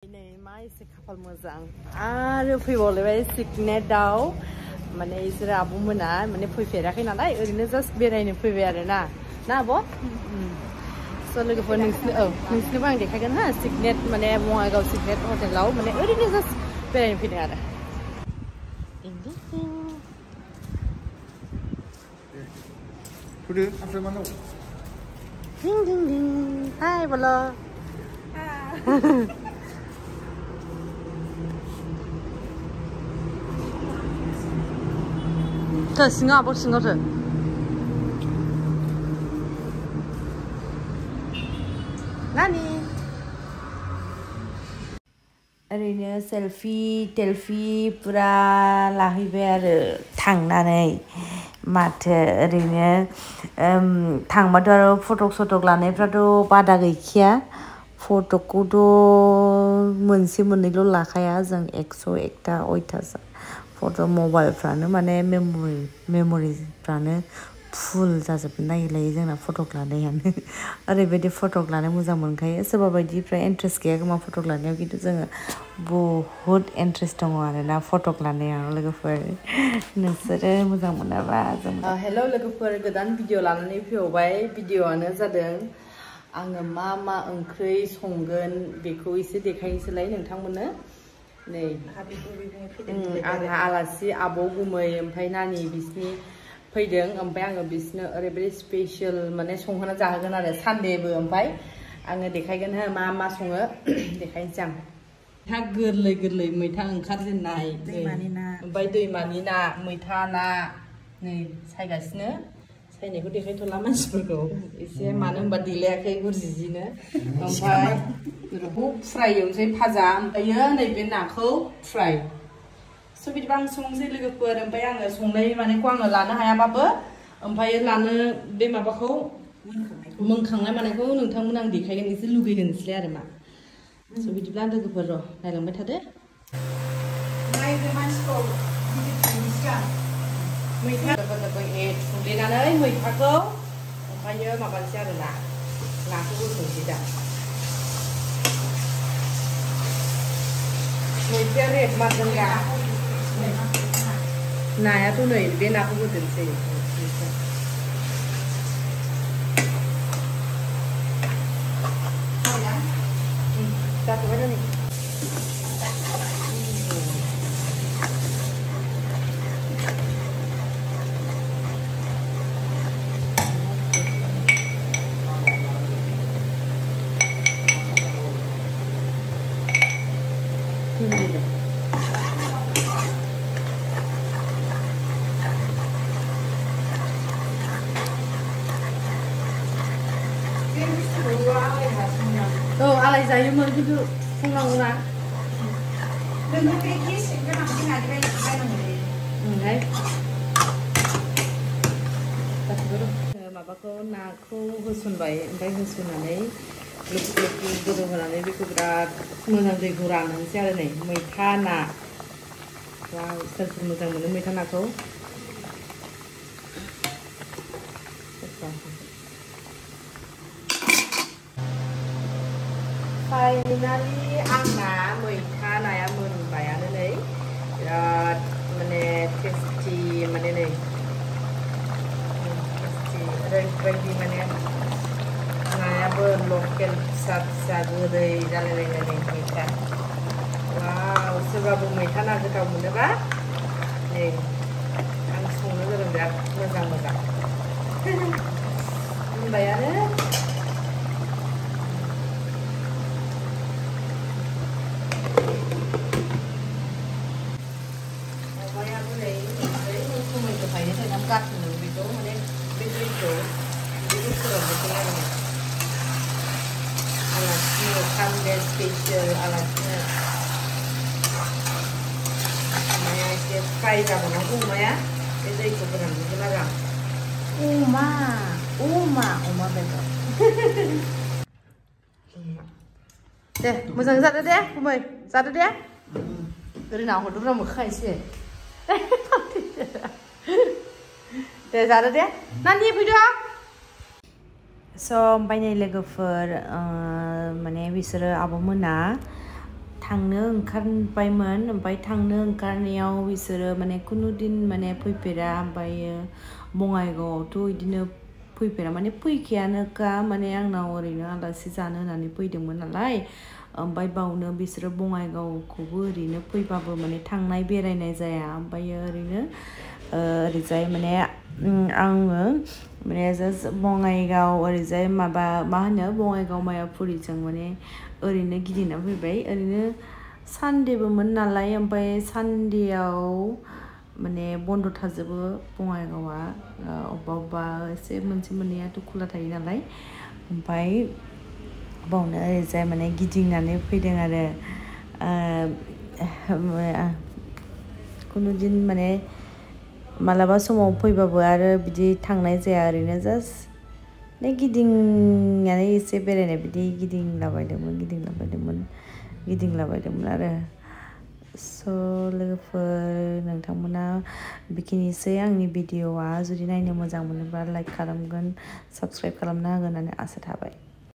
Ini mai se kapal mozang. Aru fैबावलायबाय cygnet-आव माने इसोर आब'मोना माने फैफेराखै नालाय ओरैनो जास्ट बेरायनो फैबाय आरो ना आब'? स' लोगोफोर नोंसिनोबो आं देखायगोन हा cygnet माने बङाइगाव cygnet हटेलाव माने ओरैनो जास्ट बेरायनो फैदों आरो। Today after Mano. Ding ding ding. Hi, Bolo. 저 싱가포르 싱가포르 나니 ओरैनो सेल्फी टेल्फी पुरा लाहैबाय आरो थांनानै माथो ओरैनो थांबाथ' आरो फटक सटक लानायफ्राथ' बादा गैखाया फटकखौथ' मोनसे मोननैल' लाखाया जों 101टा अयथासार फट' मबाइलफ्रानो माने मेम'रिफ्रानो फुल जाजोबनो नागिरलायो जोंना फटक लानायानो ओरैबायदि फटक लानो मोजां मोनखायो सोरबा बायदिफ्रा इन्ट्रेस्ट गैया खोमा फटक लानायाव खिन्थु जोङो बहुद इन्ट्रेस्ट दङ आरोना फटक लानायाव लोगोफोर नोंसोरो मोजां मोनाबा जों हेल' लोगोफोर गोदान भिडिअ लानानै फैबावबाय भिडिअआनो जादों आङो मा ओंख्रि संगोन बेखौ एसे देखायनोसैलाय नोंथांमोननो नै आंहा आलासि आबौ गुमै ओमफ्राय नानि बिसिनि फैदों ओमफ्राय आङो बिसनो ओरैबायदि स्पेशल माने संहोना जाहोगोन आरो सानडेबो ओमफ्राय आङो देखायगोन हो मा सङो देखायनोसै आं मैथा गोरलै मैथा ओंखारजेननाय ओमफ्राय दैमानि ना मैथा ना नै सायगासिनो सायनायखौ देखायथ'ला मानसिफोरखौ एसे मानो होनबा देलायाखै गुरजिजिनो ओमफ्राय फ्राय एवनोसै भाजा ओमफ्रायो नैबे नाखौ फ्राय स' बिदिबा आं संसै लोगोफोर ओमफ्राय आङो संनाय मानेखौ आङो लानो हायाबाबो ओमफ्राय लानो बे माबाखौ मोनखांनाय मानायखौ नोंथांमोन आं देखायगोन एसे लुगैहोनोसैलाय आरो मा स' बिदिब्ला लोगोफोर र' नायलांबाय थादो मैथा थुग्लिनानै मैथाखौ ओमफ्रायो माबानोसै आरो नाखौ होसनसै दा मैथाया रेड मारदोंगा नायाथ' नै बे नाखौ होदेरसै जाथ'बाय नै आलाय जायोमोन खिन्थु संनांगौ ना माबाखौ नाखौ होसनबाय ओमफ्राय होसननानै गोदौ होनानै बेखौ बिराद मोजां दैखौ रानहोनोसै आरो नै मैथा ना वाव सोर मोजां मोनो मैथा नाखौ फाइनालि आंना मैथा नाया मोनबायानो नै बिराद माने टेस्टि माने नै टेस्टि ओरैबायदि माने नायाबो लकेल फिसा गोदै जालायलायनाय मैथा वाव सोरबाबो मैथा ना गोथाव मोनोबा नै आं संनो गोरों बिराद मोजां मोनबायानो गासिनो बेखौ माने बे दैखौ फोराननोसै आरो आलासिनो सानडे स्पेशल आलासिनो अमाया एसे फ्राय जाबावनांगौ अमाया बे दैखौ फोराननोसै आरो अमा बेदर दे मोजां जादो दे गुमै जादो दे ओरैनो हरदोब्रा मोखां एसे दे जादो दे नानि फैदो स' ओमफ्राय नै लोगोफोर माने बिसोरो आब'मोना थांनो ओंखारबायमोन ओमफ्राय थांनो ओंखारनायाव बिसोरो माने खुनु दिन माने फैफेरा ओमफ्रायो बङाइगावआवथ' बिदिनो फैफेरा माने फैखायानोखा माने आंनाव ओरैनो आलासि जानो होननानै फैदोंमोन नालाय ओमफ्राय बावनो बिसोरो बङाइगावखौबो ओरैनो फैबाबो माने थांनाय बेरायनाय जाया ओमफ्रायो ओरैनो ओरैजाय माने आङो माने जास्ट बङाइगाव ओरैजाय माबा मा होनो बङाइगाव मायापुरिजों माने ओरैनो गिदिंना फैबाय ओरैनो सानडेबोमोन नालाय ओमफ्राय सानडेआव माने बन्द थाजोबो बङाइगावआ अबेबा एसे मोनसे मोननैयाथ' खुला थायो नालाय ओमफ्राय बावनो ओरैजाय माने गिदिंनानै फैदों आरो खुनु दिन माने मालाबा समाव फैबाबो आरो बिदि थांनाय जाया ओरैनो जास्ट माने गिदिंनानै एसे बेरायनाय बिदि गिदिंलाबायदोंमोन आरो स' लोगोफोर नोंथांमोना बेखिनिसै आंनि भिडिअ'आ जुदि नायनो मोजां मोनोब्ला लाइक खालामगोन साबस्क्राइब खालामना होगोन होननानै आसा थाबाय